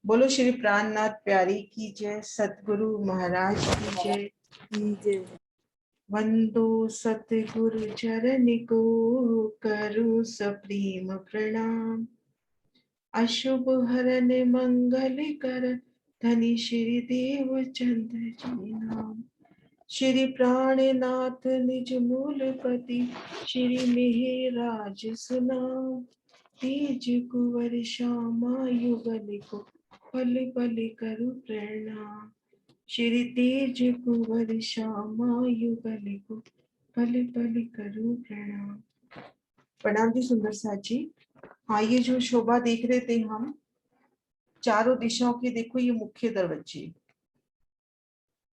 बोलो श्री प्राणनाथ प्यारी की जय, सतगुरु महाराज की जय। वंदो सतगुरु चरण को, करूं सप्रेम प्रणाम। अशुभ हरन मंगल कर, धनी श्री देव चंद्र जी नाम। श्री प्राणनाथ निज मूलपति, श्री मेहराज सुनाम। तेज कुंवर श्यामा युगल को, पल पल करु प्रणाम। श्री तेज कुंवर श्यामा युगल को, पल पल करु प्रणाम। प्रणाम जी सुंदर साथ जी। हाँ, ये जो शोभा देख रहे थे हम, चारों दिशाओं के देखो ये मुख्य दरवाजे,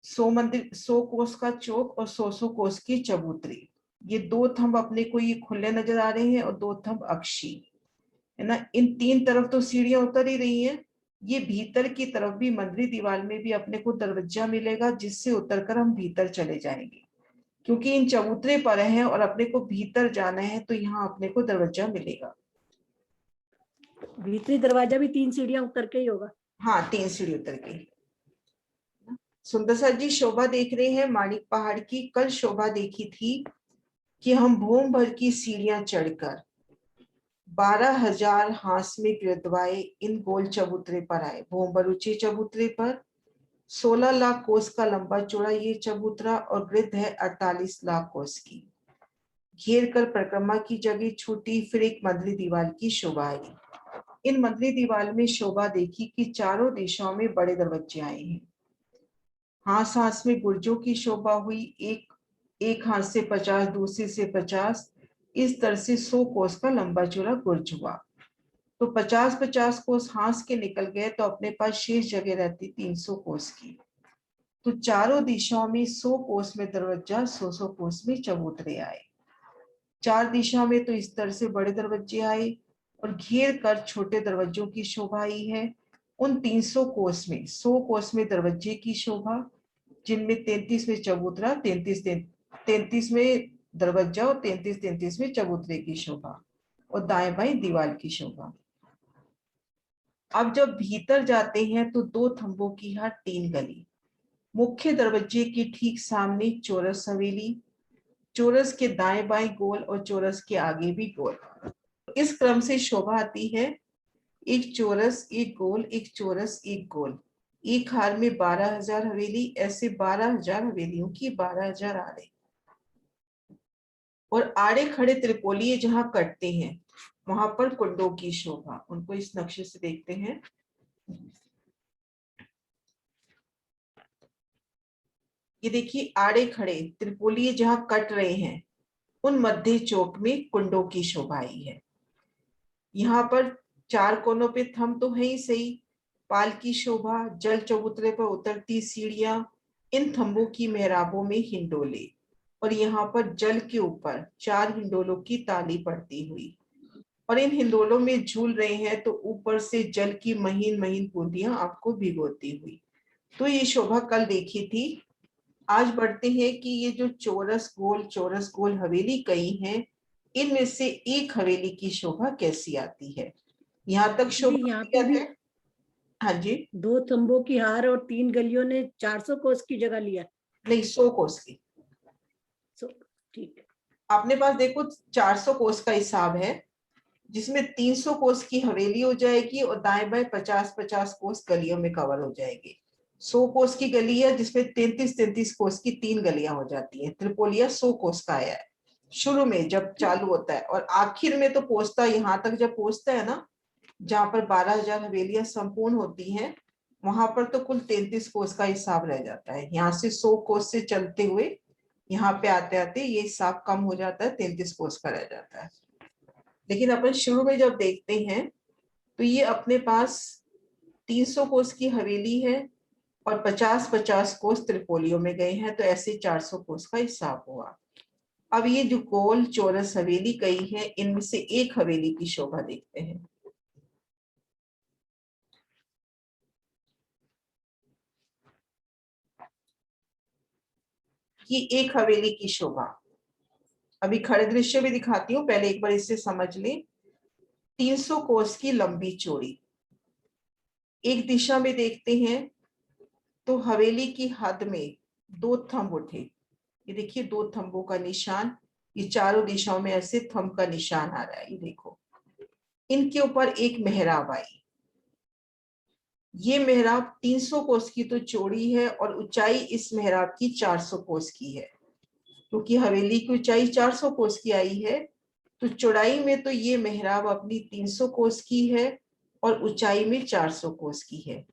100 मंदिर, 100 कोस का चौक और 100 कोस की चबूतरी। ये दो थंब अपने को ये खुले नजर आ रहे हैं और दो थंब अक्षी है ना। इन तीन तरफ तो सीढ़ियां उतर ही रही हैं। ये भीतर की तरफ भी मंदिर दीवार में भी अपने को दरवाजा मिलेगा, जिससे उतरकर हम भीतर चले जाएंगे, क्योंकि इन चबूतरे पर हैं और अपने को भीतर जाना है तो यहाँ अपने को दरवाजा मिलेगा। भीतरी दरवाजा भी 3 सीढ़ियां उतर के ही होगा। हाँ, 3 सीढ़ी उतर के। सुंदर सर जी शोभा देख रहे हैं माणिक पहाड़ की। कल शोभा देखी थी कि हम भूम भर की सीढ़ियां चढ़कर 12,000 हांस में गिरदवाए इन गोल चबूतरे पर आए। भूम भर ऊंचे चबूतरे पर 16 लाख कोस का लंबा चौड़ा ये चबूतरा और वृद्ध है 48 लाख कोस की। घेर कर परिक्रमा की जगह छूटी, फिर एक मंदिर दीवार की शोभा आई। इन मंदिर दीवार में शोभा देखी कि चारों दिशाओं में बड़े दरवाजे आए हैं। हांस हांस में गुर्जों की शोभा हुई। एक हाथ से 50, दूसरे से 50, इस तरह से 100 कोस का लंबा चौड़ा गुर्ज हुआ। तो 50-50 कोस हांस के निकल गए तो अपने पास शेष जगह रहती 300 कोस की। तो चारों दिशाओं में 100 कोस में दरवाजा, 100 कोस में चबूतरे आए। चार दिशा में तो इस तरह से बड़े दरवाजे आए और घेर कर छोटे दरवाजों की शोभा आई है। उन 300 कोस में 100 कोस में दरवाजे की शोभा, जिनमें 33 में चबूतरा, 33 में दरवाजा और 33 में चबूतरे की शोभा, और दाएं बाएं दीवार की शोभा। अब जब भीतर जाते हैं तो 2 थंबों की हर 3 गली। मुख्य दरवाजे के ठीक सामने चौरस हवेली, चौरस के दाएं बाएं गोल और चौरस के आगे भी गोल। इस क्रम से शोभा आती है, एक चौरस, एक गोल, एक चौरस, एक गोल। एक हार में 12,000 हवेली, ऐसे 12,000 हवेलियों की 12,000 आड़े। और आड़े खड़े त्रिपोलिये जहां कटते हैं वहां पर कुंडों की शोभा। उनको इस नक्शे से देखते हैं। ये देखिए, आड़े खड़े त्रिपोलिये जहां कट रहे हैं उन मध्य चौक में कुंडों की शोभा आई है। यहाँ पर 4 कोनों पे थंब तो है ही सही, पाल की शोभा, जल चबूतरे पर उतरती सीढ़ियां, इन थंबों की मेहराबों में हिंडोले, और यहाँ पर जल के ऊपर 4 हिंडोलों की ताली पड़ती हुई, और इन हिंडोलों में झूल रहे हैं तो ऊपर से जल की महीन महीन बूंदियां आपको भिगोती हुई। तो ये शोभा कल देखी थी। आज बढ़ते हैं कि ये जो चौरस गोल हवेली कई हैं, इनमें से एक हवेली की शोभा कैसी आती है। यहाँ तक शोभा यहाँ पे क्लियर भी है? हाँ जी। 2 थंबों की हार और 3 गलियों ने 400 कोस की जगह लिया। नहीं, 100 कोस की। ठीक है। अपने पास देखो 400 कोस का हिसाब है, जिसमें 300 कोस की हवेली हो जाएगी और दाएं बाएं 50-50 कोस गलियों में कवर हो जाएगी। 100 कोस की गली है जिसमें 33-33 कोस की 3 गलियां हो जाती हैं। त्रिपोलिया 100 कोस का आया है शुरू में जब चालू होता है, और आखिर में तो पहुंचता है, यहाँ तक जब पहुंचता है ना, जहां पर 12,000 हवेलियां संपूर्ण होती हैं, वहां पर तो कुल 33 कोस का हिसाब रह जाता है। यहाँ से 100 कोस से चलते हुए यहाँ पे आते आते ये हिसाब कम हो जाता है, 33 कोस का रह जाता है। लेकिन अपन शुरू में जब देखते हैं तो ये अपने पास 300 कोस की हवेली है और 50-50 कोस त्रिपोलियों में गए हैं, तो ऐसे 400 कोस का हिसाब हुआ। अब ये जो गोल चौरस हवेली कई है, इनमें से एक हवेली की शोभा देखते हैं। ये एक हवेली की शोभा, अभी खड़े दृश्य भी दिखाती हूँ, पहले एक बार इससे समझ लें। 300 कोस की लंबी चौड़ी, एक दिशा में देखते हैं तो हवेली की हद में 2 थंब उठे। ये देखिए 2 थंबों का निशान, ये चारों दिशाओं में ऐसे थंब का निशान आ रहा है, ये देखो। इनके ऊपर एक मेहराब आई। ये मेहराब 300 कोस की तो चौड़ी है और ऊंचाई इस मेहराब की 400 कोस की है। क्योंकि हवेली की ऊंचाई 400 कोस की आई है, तो चौड़ाई में तो ये मेहराब अपनी 300 कोस की है और ऊंचाई में 400 कोस की है।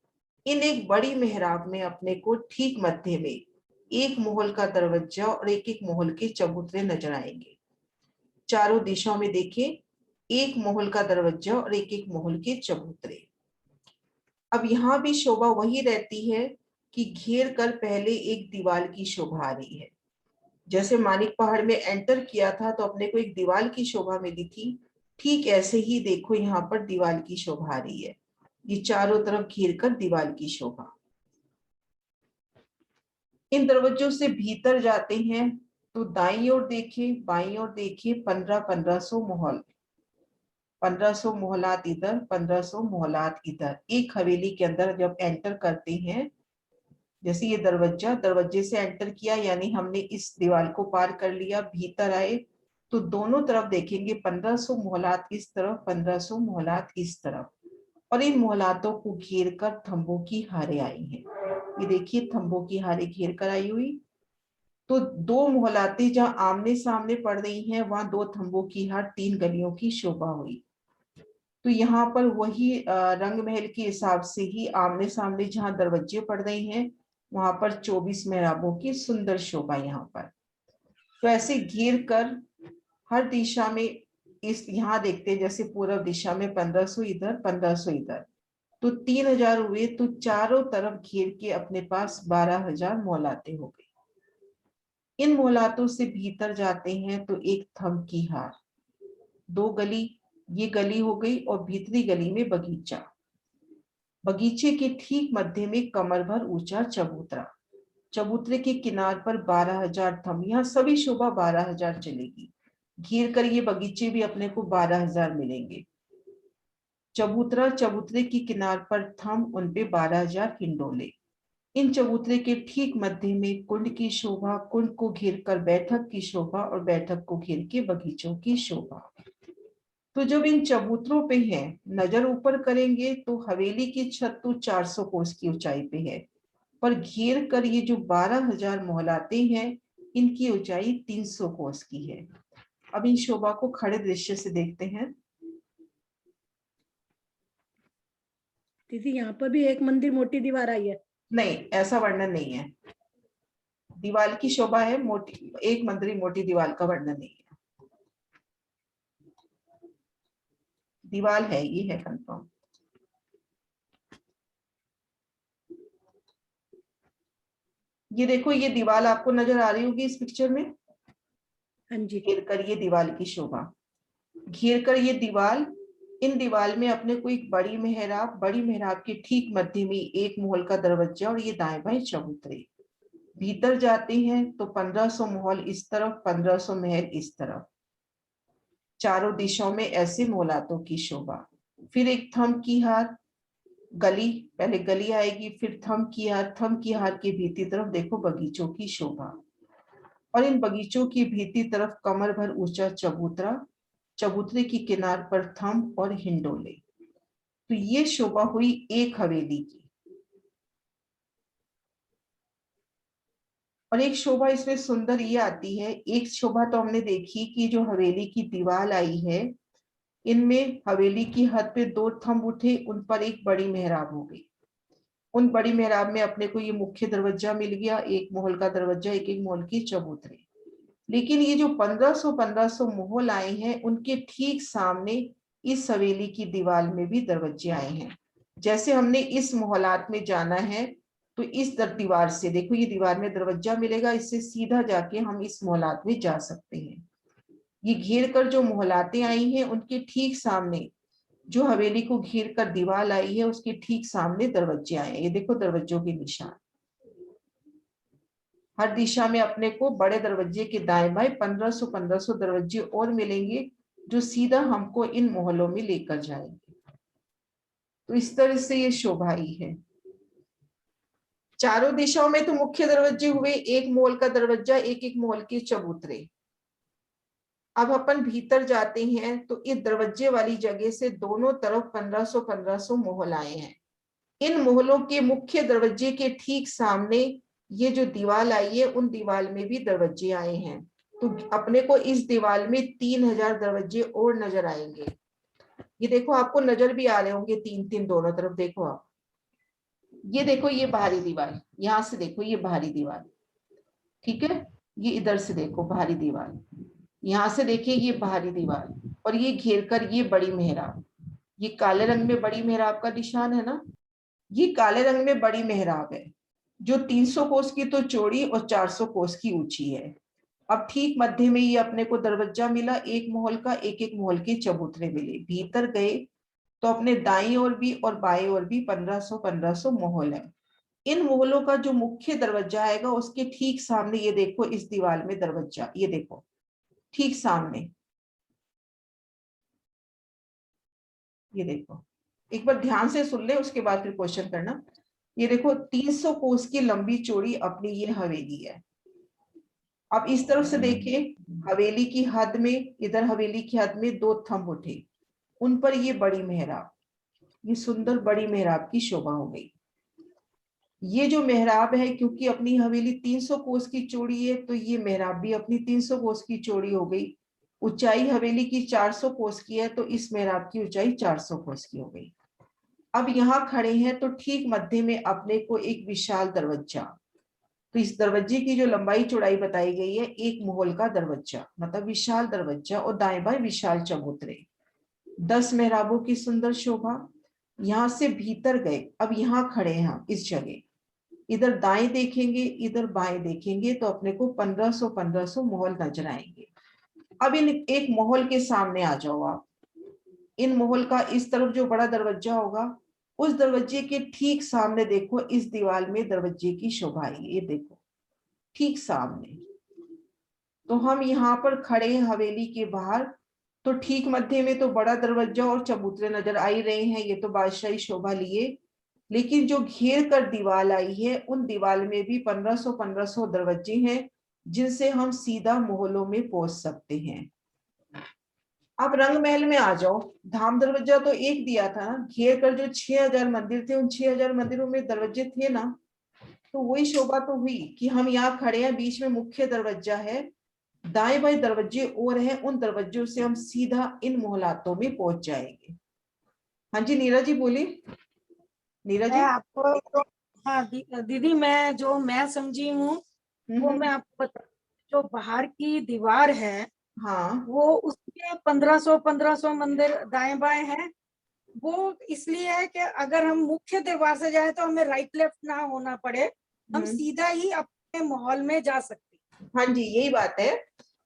इन एक बड़ी मेहराब में अपने को ठीक मध्य में एक मोहल का दरवाजा और एक एक मोहल के चबूतरे नजर आएंगे। चारों दिशाओं में देखें, एक मोहल का दरवाजा और एक एक मोहल के चबूतरे। अब यहाँ भी शोभा वही रहती है कि घेर कर पहले एक दीवार की शोभा आ रही है। जैसे मानिक पहाड़ में एंटर किया था तो अपने को एक दीवार की शोभा मिली थी, ठीक ऐसे ही देखो यहाँ पर दीवार की शोभा आ रही है। ये चारों तरफ घेर कर दीवार की शोभा। इन दरवाजों से भीतर जाते हैं तो दाईं ओर देखें, बाईं ओर देखें, 1500 मोहल, 1500 मोहलात इधर, 1500 मोहलात इधर। एक हवेली के अंदर जब एंटर करते हैं, जैसे ये दरवाजा, दरवाजे से एंटर किया यानी हमने इस दीवार को पार कर लिया, भीतर आए तो दोनों तरफ देखेंगे 1500 मोहलात इस तरफ, 1500 मोहलात इस तरफ। और इन मोहलातों को घेर कर थंबों की हारें आई हैं। ये देखिए थंबों की हारें घेर कर आई हुई। तो 2 मोहलातें जहां आमने सामने पड़ रही हैं, वहां 2 थंबों की हार 3 गलियों की शोभा हुई। तो यहाँ पर वही रंग महल के हिसाब से ही आमने सामने जहां दरवाजे पड़ रहे हैं, वहां पर 24 मेहराबों की सुंदर शोभा यहाँ पर। तो ऐसे घेर कर हर दिशा में, इस यहाँ देखते हैं जैसे पूर्व दिशा में 1500 इधर, 1500 इधर, तो 3000 हुए। तो चारों तरफ घेर के अपने पास 12000 मोहलाते हो गई। इन मोहलातों से भीतर जाते हैं तो एक थंब की हार, 2 गली, ये गली हो गई और भीतरी गली में बगीचा। बगीचे के ठीक मध्य में कमर भर ऊंचा चबूतरा। चबूतरे के किनार पर 12000 थंब, यहाँ सभी शोभा 12000 चलेगी। घेर कर ये बगीचे भी अपने को 12000 मिलेंगे। चबूतरा, चबूतरे की किनार पर थंब, उनपे 12000 हिंडोले। इन चबूतरे के ठीक मध्य में कुंड की शोभा, कुंड को घेर कर बैठक की शोभा और बैठक को घेर के बगीचों की शोभा। तो जब इन चबूतरों पे है, नजर ऊपर करेंगे तो हवेली की छत तो 400 कोस की ऊंचाई पे है, पर घेर कर ये जो 12000 मोहलाते हैं, इनकी ऊंचाई 300 कोस की है। अब इन शोभा को खड़े दृश्य से देखते हैं। दीदी यहाँ पर भी एक मंदिर मोटी दीवार आई है। नहीं, ऐसा वर्णन नहीं है। दीवार की शोभा है, मोटी एक मंदिर मोटी दीवार का वर्णन नहीं है। दीवार है, ये है कंफर्म। ये देखो, ये दीवार आपको नजर आ रही होगी इस पिक्चर में। हाँ जी। घेर कर ये दीवार की शोभा, घेर कर ये दीवार। इन दीवार में अपने को एक बड़ी मेहराब, बड़ी मेहराब के ठीक मध्य में एक मोहल का दरवाजा और ये दाएं बाएं चबूतरे। भीतर जाते हैं तो 1500 मोहल इस तरफ, 1500 महल इस तरफ। चारों दिशाओं में ऐसे मोहलातों की शोभा। फिर एक थंब की हार, गली, पहले गली आएगी, फिर थंब की हार, थंब की हार के भीतरी तरफ देखो बगीचों की शोभा। और इन बगीचों की भीतरी तरफ कमर भर ऊंचा चबूतरा, चबूतरे की किनार पर थंब और हिंडोले। तो ये शोभा हुई एक हवेली की। और एक शोभा इसमें सुंदर ये आती है, एक शोभा तो हमने देखी कि जो हवेली की दीवार आई है, इनमें हवेली की हद पे 2 थंब उठे, उन पर एक बड़ी मेहराब हो गई। उन बड़ी मेहराब में अपने को ये मुख्य दरवाजा मिल गया, एक मोहल का दरवाजा, एक एक मोहल की चबूतरे। लेकिन ये जो 1500 मोहल आए हैं, उनके ठीक सामने इस हवेली की दीवार में भी दरवाजे आए हैं। जैसे हमने इस मोहलात में जाना है तो इस दीवार से देखो, ये दीवार में दरवाजा मिलेगा, इससे सीधा जाके हम इस मोहलात में जा सकते हैं। ये घेर कर जो मोहलातें आई हैं, उनके ठीक सामने जो हवेली को घेर कर दीवार आई है, उसके ठीक सामने दरवाजे आए हैं। ये देखो दरवाजों के निशान। हर दिशा में अपने को बड़े दरवाजे के दाएं बाएं 1500 दरवाजे और मिलेंगे, जो सीधा हमको इन मोहल्लों में लेकर जाएंगे। तो इस तरह से ये शोभा आई है। चारों दिशाओं में तो मुख्य दरवाजे हुए, एक मोहल का दरवाजा, एक एक मोहल के चबूतरे। अब अपन भीतर जाते हैं तो इस दरवाजे वाली जगह से दोनों तरफ 1500 मोहल आए हैं। इन मोहलों के मुख्य दरवाजे के ठीक सामने ये जो दीवार आई है, उन दीवार में भी दरवाजे आए हैं। तो अपने को इस दीवार में 3000 दरवाजे और नजर आएंगे। ये देखो, आपको नजर भी आ रहे होंगे 3-3 दोनों तरफ। देखो आप, ये देखो, ये बाहरी दीवार, यहां से देखो ये बाहरी दीवार, ठीक है। ये इधर से देखो बाहरी दीवार, यहां से देखिए ये बाहरी दीवार, और ये घेर कर ये बड़ी मेहराब। ये काले रंग में बड़ी मेहराब का निशान है ना, ये काले रंग में बड़ी मेहराब है, जो 300 कोस की तो चौड़ी और 400 कोस की ऊंची है। अब ठीक मध्य में ये अपने को दरवाजा मिला, एक मोहल का, एक एक मोहल के चबूतरे मिले। भीतर गए तो अपने दाईं ओर भी और बाएं ओर भी 1500 मोहल है। इन मोहलों का जो मुख्य दरवाजा आएगा उसके ठीक सामने ये देखो, इस दीवार में दरवाजा, ये देखो ठीक सामने, ये देखो। एक बार ध्यान से सुन ले, उसके बाद फिर क्वेश्चन करना। ये देखो 300 कोस की लंबी चौड़ी अपनी ये हवेली है। अब इस तरफ से देखिए, हवेली की हद में, इधर हवेली की हद में 2 थंब उठे, उन पर ये बड़ी मेहराब, ये सुंदर बड़ी मेहराब की शोभा हो गई। ये जो मेहराब है, क्योंकि अपनी हवेली 300 कोस की चौड़ी है, तो ये मेहराब भी अपनी 300 कोस की चौड़ी हो गई। ऊंचाई हवेली की 400 कोस की है, तो इस मेहराब की ऊंचाई 400 कोस की हो गई। अब यहाँ खड़े हैं तो ठीक मध्य में अपने को एक विशाल दरवाजा। तो इस दरवाजे की जो लंबाई चौड़ाई बताई गई है, एक मोहल का दरवाजा, मतलब विशाल दरवाजा, और दाएं बाएं विशाल चबूतरे, 10 मेहराबों की सुंदर शोभा। यहां से भीतर गए, अब यहाँ खड़े हैं हम इस जगह, इधर दाएं देखेंगे, इधर बाएं देखेंगे, तो अपने को 1500 मोहल नजर आएंगे। अब इन एक मोहल के सामने आ जाओ आप। इन मोहल का इस तरफ जो बड़ा दरवाजा होगा, उस दरवाजे के ठीक सामने देखो, इस दीवार में दरवाजे की शोभा है, ये देखो ठीक सामने। तो हम यहाँ पर खड़े हैं हवेली के बाहर, तो ठीक मध्य में तो बड़ा दरवाजा और चबूतरे नजर आ ही रहे हैं, ये तो बादशाही शोभा लिए। लेकिन जो घेर कर दीवार आई है, उन दीवार में भी 1500 दरवाजे हैं, जिनसे हम सीधा मोहल्लों में पहुंच सकते हैं। अब रंग महल में आ जाओ। धाम दरवाजा तो एक दिया था ना, घेर कर जो 6000 मंदिर थे, उन 6000 मंदिरों में दरवाजे थे ना। तो वही शोभा तो हुई कि हम यहाँ खड़े हैं, बीच में मुख्य दरवाजा है, दाएं बाएं दरवाजे और हैं, उन दरवाजों से हम सीधा इन मोहलातों में पहुंच जाएंगे। हाँ जी नीरज जी बोलिए। नीरज मैं जी। आपको तो हाँ दीदी, मैं समझी हूँ वो मैं आपको बता। जो बाहर की दीवार है हाँ वो उसके 1500 मंदिर दाएं बाएं हैं। वो इसलिए है कि अगर हम मुख्य दरवाजे से जाए तो हमें राइट लेफ्ट ना होना पड़े, हम सीधा ही अपने महल में जा सकते हैं। हाँ जी, यही बात है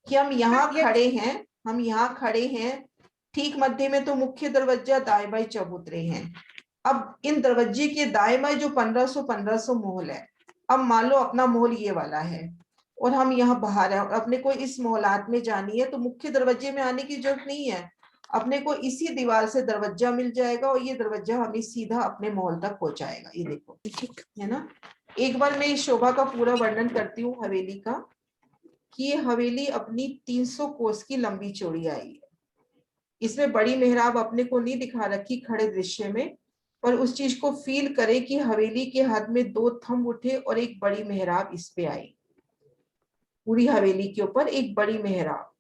कि हम यहाँ ये खड़े हैं, हम यहाँ खड़े हैं, ठीक मध्य में तो मुख्य दरवाजा, दाएं बाएं चबूतरे हैं। अब इन दरवाजे के दाएं बाएं जो 1500 मोहल है, अब मान लो अपना मोहल ये वाला है और हम यहाँ बाहर हैं, अपने को इस मोहलात में जानी है, तो मुख्य दरवाजे में आने की जरूरत नहीं है, अपने को इसी दीवार से दरवाजा मिल जाएगा और ये दरवाजा हमें सीधा अपने मोहल तक पहुंचाएगा। ये देखो, है ना। एक बार मैं इस शोभा का पूरा वर्णन करती हूँ हवेली का, कि ये हवेली अपनी 300 कोस की लंबी चौड़ी आई है। इसमें बड़ी मेहराब अपने को नहीं दिखा रखी खड़े दृश्य में, पर उस चीज को फील करे कि हवेली के हाथ में 2 थंब उठे और एक बड़ी मेहराब इस पे आई, पूरी हवेली के ऊपर एक बड़ी मेहराब।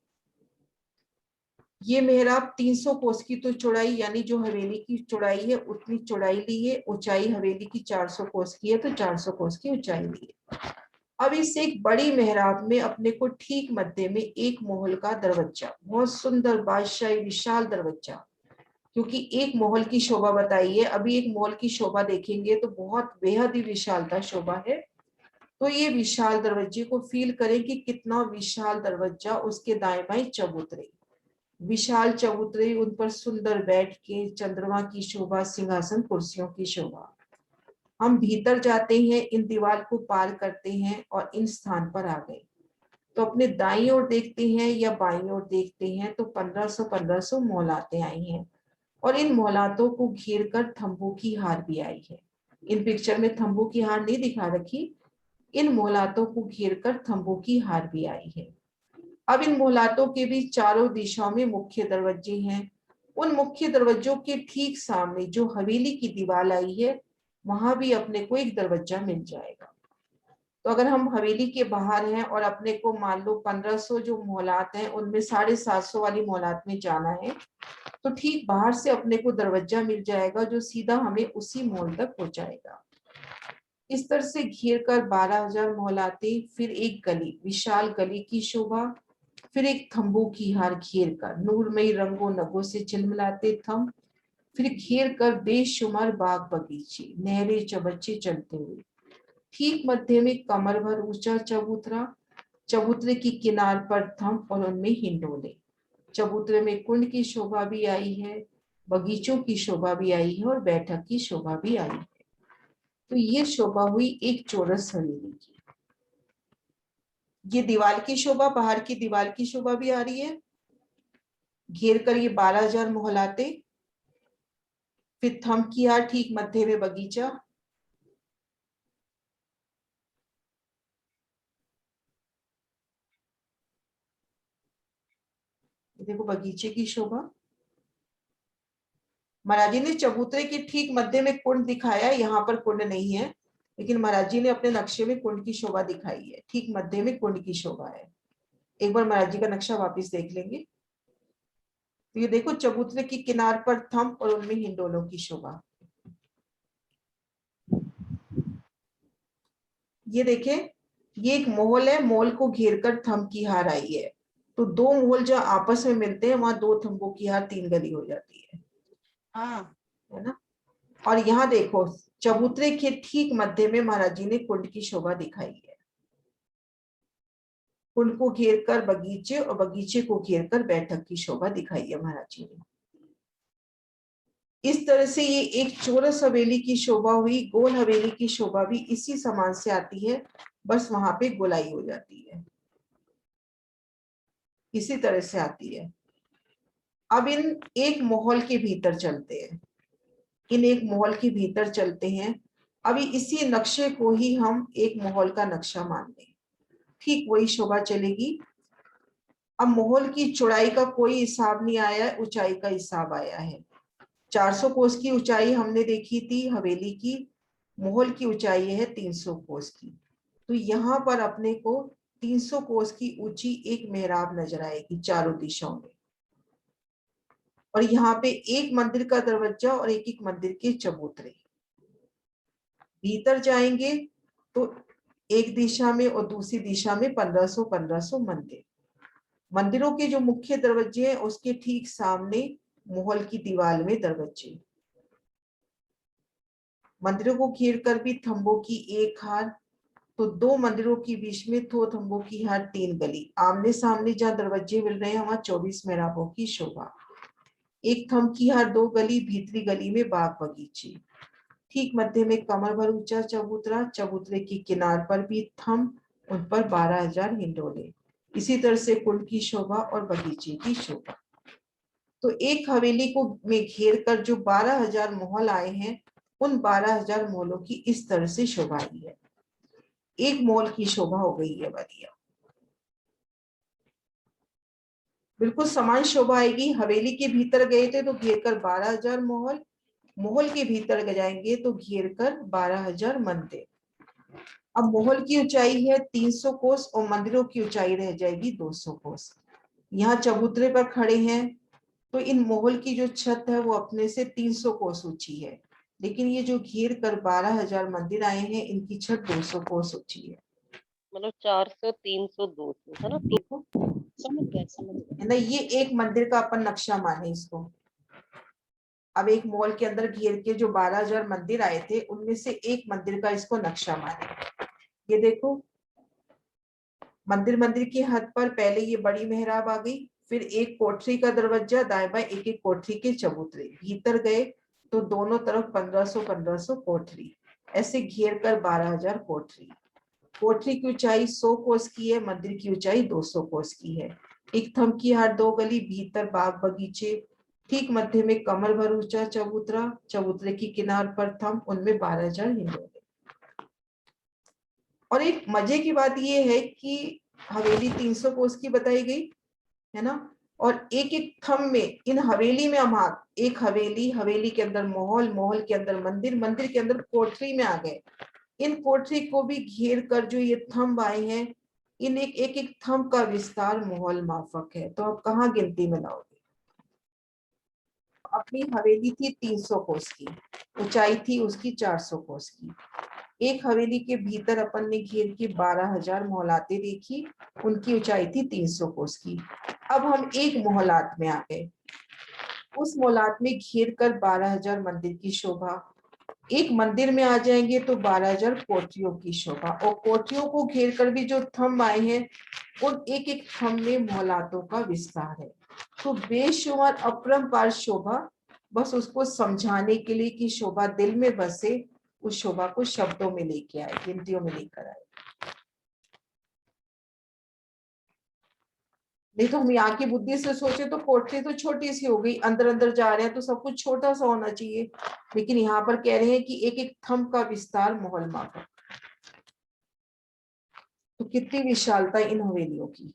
ये मेहराब 300 कोस की तो चौड़ाई, यानी जो हवेली की चौड़ाई है उतनी चौड़ाई ली है। ऊंचाई हवेली की 400 कोस की है, तो 400 कोस की ऊंचाई ली है। अब इस एक बड़ी मेहराब में अपने को ठीक मध्य में एक मोहल का दरवाजा, बहुत सुंदर बादशाही विशाल दरवाजा, क्योंकि एक मोहल की शोभा बताई है, अभी एक मोहल की शोभा देखेंगे तो बहुत बेहद ही विशालता शोभा है। तो ये विशाल दरवाजे को फील करें कि कितना विशाल दरवाजा, उसके दाएं बाएं चबूतरे, विशाल चबूतरे, उन पर सुंदर बैठ के चंद्रमा की शोभा, सिंहासन कुर्सियों की शोभा। हम भीतर जाते हैं, इन दीवार को पार करते हैं और इन स्थान पर आ गए। तो अपने दाईं ओर देखते हैं या बाईं ओर देखते हैं तो 1500 मोहलातें आई हैं। और इन मोहलातों को घेर कर थंबों की हार भी आई है। इन पिक्चर में थंबों की हार नहीं दिखा रखी, इन मोहलातों को घेर कर थंबों की हार भी आई है। अब इन मोहलातों के भी चारों दिशाओं में मुख्य दरवाजे हैं। उन मुख्य दरवाजों के ठीक सामने जो हवेली की दीवार आई है, वहां भी अपने को एक दरवाजा मिल जाएगा। तो अगर हम हवेली के बाहर हैं और अपने को मान लो 1500 जो मोहलात हैं उनमें 750 वाली मोहलात में जाना है, तो ठीक बाहर से अपने को दरवाजा मिल जाएगा जो सीधा हमें उसी मोहल तक पहुंचाएगा। इस तरह से घेर कर 12,000 मोहलाते, फिर एक गली, विशाल गली की शोभा, फिर एक थंबों की हार घेर कर नूरमयी रंगों नगों से झिलमिलाते थंब, फिर घेर कर बेशुमार बाग बगीचे, नहरें चबच्चे चलते हुए, ठीक मध्य में कमर भर ऊंचा चबूतरा, चबूतरे की किनार पर थंब और उनमें हिंडोले। चबूतरे में कुंड की शोभा भी आई है, बगीचों की शोभा भी आई है और बैठक की शोभा भी आई है। तो ये शोभा हुई एक चौरस हवेली की। ये दीवार की शोभा, बाहर की दीवार की शोभा भी आ रही है, घेर कर ये 12,000 मोहलाते, फिर थंब की हार, ठीक मध्य में बगीचा, देखो बगीचे की शोभा। महाराज जी ने चबूतरे के ठीक मध्य में कुंड दिखाया, यहाँ पर कुंड नहीं है, लेकिन महाराज जी ने अपने नक्शे में कुंड की शोभा दिखाई है, ठीक मध्य में कुंड की शोभा है। एक बार महाराज जी का नक्शा वापस देख लेंगे। तो ये देखो चबूतरे की किनार पर थंब और उनमें हिंडोलों की शोभा। ये देखे, ये एक मोहल है, मोहल को घेर कर थंब की हार आई है। तो दो मोहल जो आपस में मिलते हैं वहां दो थंबों की हार, तीन गली हो जाती है। हाँ, है ना। और यहाँ देखो चबूतरे के ठीक मध्य में महाराज जी ने कुंड की शोभा दिखाई है। कुंड को घेर कर बगीचे और बगीचे को घेर कर बैठक की शोभा दिखाई है महाराज जी ने। इस तरह से ये एक चौरस हवेली की शोभा हुई। गोल हवेली की शोभा भी इसी समान से आती है, बस वहां पे गोलाई हो जाती है, इसी तरह से आती है। अब इन एक महल के भीतर चलते हैं, इन एक महल के भीतर चलते हैं। अभी इसी नक्शे को ही हम एक महल का नक्शा मान लें, ठीक वही शोभा चलेगी। अब महल की चौड़ाई का कोई हिसाब नहीं आया है, ऊंचाई का हिसाब आया है। 400 कोस की ऊंचाई हमने देखी थी हवेली की, महल की ऊंचाई है 300 कोस की। तो यहाँ पर अपने को 300 कोस की ऊंची एक मेहराब नजर आएगी चारों दिशाओं में। और यहाँ पे एक मंदिर का दरवाजा और एक एक मंदिर के चबूतरे। भीतर जाएंगे तो एक दिशा में और दूसरी दिशा में 1500 मंदिर। मंदिरों के जो मुख्य दरवाजे हैं उसके ठीक सामने महल की दीवार में दरवाजे। मंदिरों को घेर कर भी थंबों की एक हार, तो दो मंदिरों के बीच में दो थंबों की हार, तीन गली। आमने सामने जहाँ दरवाजे मिल रहे हैं वहां 24 मेहराबों की शोभा। एक थंब की हार, दो गली, भीतरी गली में बाग बगीचे। ठीक मध्य में कमर भर ऊंचा चबूतरा, चबूतरे की किनार पर भी थंब, उन पर 12,000 हिंडोले। इसी तरह से कुंड की शोभा और बगीचे की शोभा। तो एक हवेली को में घेर कर जो 12,000 महल आए हैं, उन 12,000 महलों की इस तरह से शोभा आई है। एक महल की शोभा हो गई है बढ़िया, बिल्कुल समान शोभा आएगी। हवेली के भीतर गए थे तो घेर कर 12,000 महल, महल के भीतर जाएंगे तो घेर कर 12,000 मंदिर। अब महल की ऊंचाई है 300 कोस और मंदिरों की ऊंचाई रह जाएगी 200 कोस। यहाँ चबूतरे पर खड़े हैं तो इन महल की जो छत है वो अपने से 300 कोस ऊंची है, लेकिन ये जो घेर कर 12,000 मंदिर आए हैं इनकी छत 200 कोस ऊंची है। मतलब 400, 300, 200 है ना। देखो समझ गए। है ना। ये एक मंदिर का अपन नक्शा माने इसको। अब एक मॉल के अंदर घेर के जो 12,000 मंदिर आए थे उनमें से एक मंदिर का इसको नक्शा माने। ये देखो मंदिर की हद पर पहले ये बड़ी मेहराब आ गई, फिर एक कोठरी का दरवाजा, दाएं बाएं एक एक कोठरी के चबूतरे। भीतर गए तो दोनों तरफ 1500 कोठरी, ऐसे घेर कर 12,000 कोठरी। कोठरी की ऊंचाई 100 कोस की है, मंदिर की ऊंचाई 200 कोस की है। एक थंब की हार, दो गली, भीतर बाग बगीचे, ठीक मध्य में कमर भर ऊंचा चबूतरा, चबूतरे की किनार पर थंब, उनमें 12,000 हिंडोले। और एक मजे की बात ये है कि हवेली 300 कोस की बताई गई है ना, और एक एक थंब में इन हवेली में हम एक हवेली, हवेली के अंदर महल, महल के अंदर मंदिर, मंदिर के अंदर कोठरी में आ गए। इन कोठरी को भी घेर कर जो ये थंब आए हैं, इन एक एक थंब का विस्तार महल माफक है। तो आप कहाँ गिनती में लाओगे? अपनी हवेली थी 300 कोस की, ऊंचाई थी उसकी 400 कोस की। एक हवेली के भीतर अपन ने घेर की 12,000 मोहलातें देखी, उनकी ऊंचाई थी 300 कोस की। अब हम एक मोहलात में आ गए, उस मोहलात में घेर कर 12,000 मंदिर की शोभा। एक मंदिर में आ जाएंगे तो 12,000 कोठरियों की शोभा, और कोठरियों को घेर कर भी जो थंब आए हैं, उन एक एक थंब में मोहलातों का विस्तार है। तो बेशुमार अपरंपार शोभा, बस उसको समझाने के लिए कि शोभा दिल में बसे, उस शोभा को शब्दों में लेके आए, गिनतियों में लेकर आए। नहीं तो हम यहाँ की बुद्धि से सोचे तो कोठरी तो छोटी सी हो गई, अंदर अंदर जा रहे हैं तो सब कुछ छोटा सा होना चाहिए, लेकिन यहाँ पर कह रहे हैं कि एक एक थंब का विस्तार महल माफक। तो कितनी विशालता इन हवेलियों की।